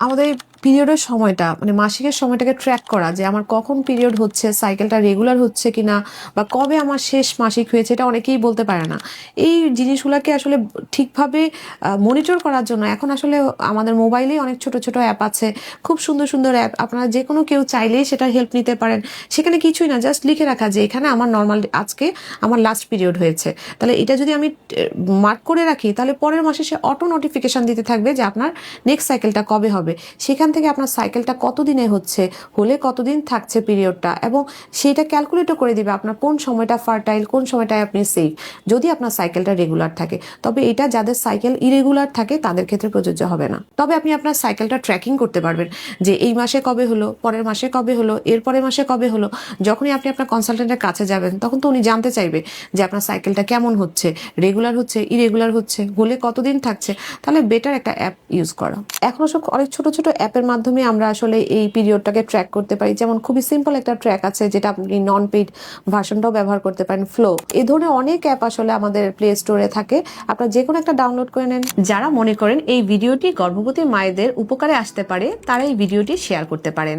আমাদের পিরিয়ডের সময়টা মানে মাসিকের সময়টাকে ট্র্যাক করা যে আমার কখন পিরিয়ড হচ্ছে, সাইকেলটা রেগুলার হচ্ছে কিনা, বা কবে আমার শেষ মাসিক হয়েছে, এটা অনেকেই বলতে পারে না। এই জিনিসগুলোকে আসলে ঠিকভাবে মনিটর করার জন্য এখন আসলে আমাদের মোবাইলেই অনেক ছোট ছোট অ্যাপ আছে, খুব সুন্দর সুন্দর অ্যাপ। আপনারা যে কোনো কেউ চাইলেই সেটা হেল্প নিতে পারেন। সেখানে কিছুই না, জাস্ট লিখে রাখা যে এখানে আমার নর্মাল আজকে আমার লাস্ট পিরিয়ড হয়েছে। তাহলে এটা যদি আমি মার্ক করে রাখি, তাহলে পরের মাসে সে অটো নোটিফিকেশন দিতে থাকবে যে আপনার নেক্সট সাইকেলটা কবে হবে। সেখান থেকে আপনার সাইকেলটা কতদিনে হচ্ছে, হলে কতদিন থাকছে পিরিয়ডটা, এবং সেইটা ক্যালকুলেটও করে দিবে আপনার কোন সময়টা ফার্টাইল, কোন সময়টায় আপনি সেফ, যদি আপনার সাইকেলটা রেগুলার থাকে। তবে এটা যাদের সাইকেল ইরেগুলার থাকে তাদের ক্ষেত্রে প্রযোজ্য হবে না। তবে আপনি আপনার সাইকেলটা ট্র্যাকিং করতে পারবেন যে এই মাসে কবে হলো, পরের মাসে কবে হলো, এর পরের মাসে কবে হলো। যখনই আপনি আপনার কনসালটেন্টের কাছে যাবেন তখন তো উনি জানতে চাইবে যে আপনার সাইকেলটা কেমন হচ্ছে, রেগুলার হচ্ছে, ইরেগুলার হচ্ছে, হলে কতদিন থাকছে। তাহলে বেটার একটা অ্যাপ ইউজ করা। এখনো সব অনেক ছোট ছোট অ্যাপের মাধ্যমে আমরা আসলে এই পিরিয়ডটাকে ট্র্যাক করতে পারি। যেমন খুবই সিম্পল একটা ট্র্যাক আছে যেটা আপনি নন পেইড ভার্সনটাও ব্যবহার করতে পারেন, ফ্লো। এই ধরনের অনেক অ্যাপ আসলে আমাদের প্লে স্টোরে থাকে, আপনারা যে কোনো একটা ডাউনলোড করে নেন। যারা মনে করেন এই ভিডিওটি গর্ভবতী মায়েদের উপকারে আসতে পারে তারা এই ভিডিওটি শেয়ার করতে পারেন।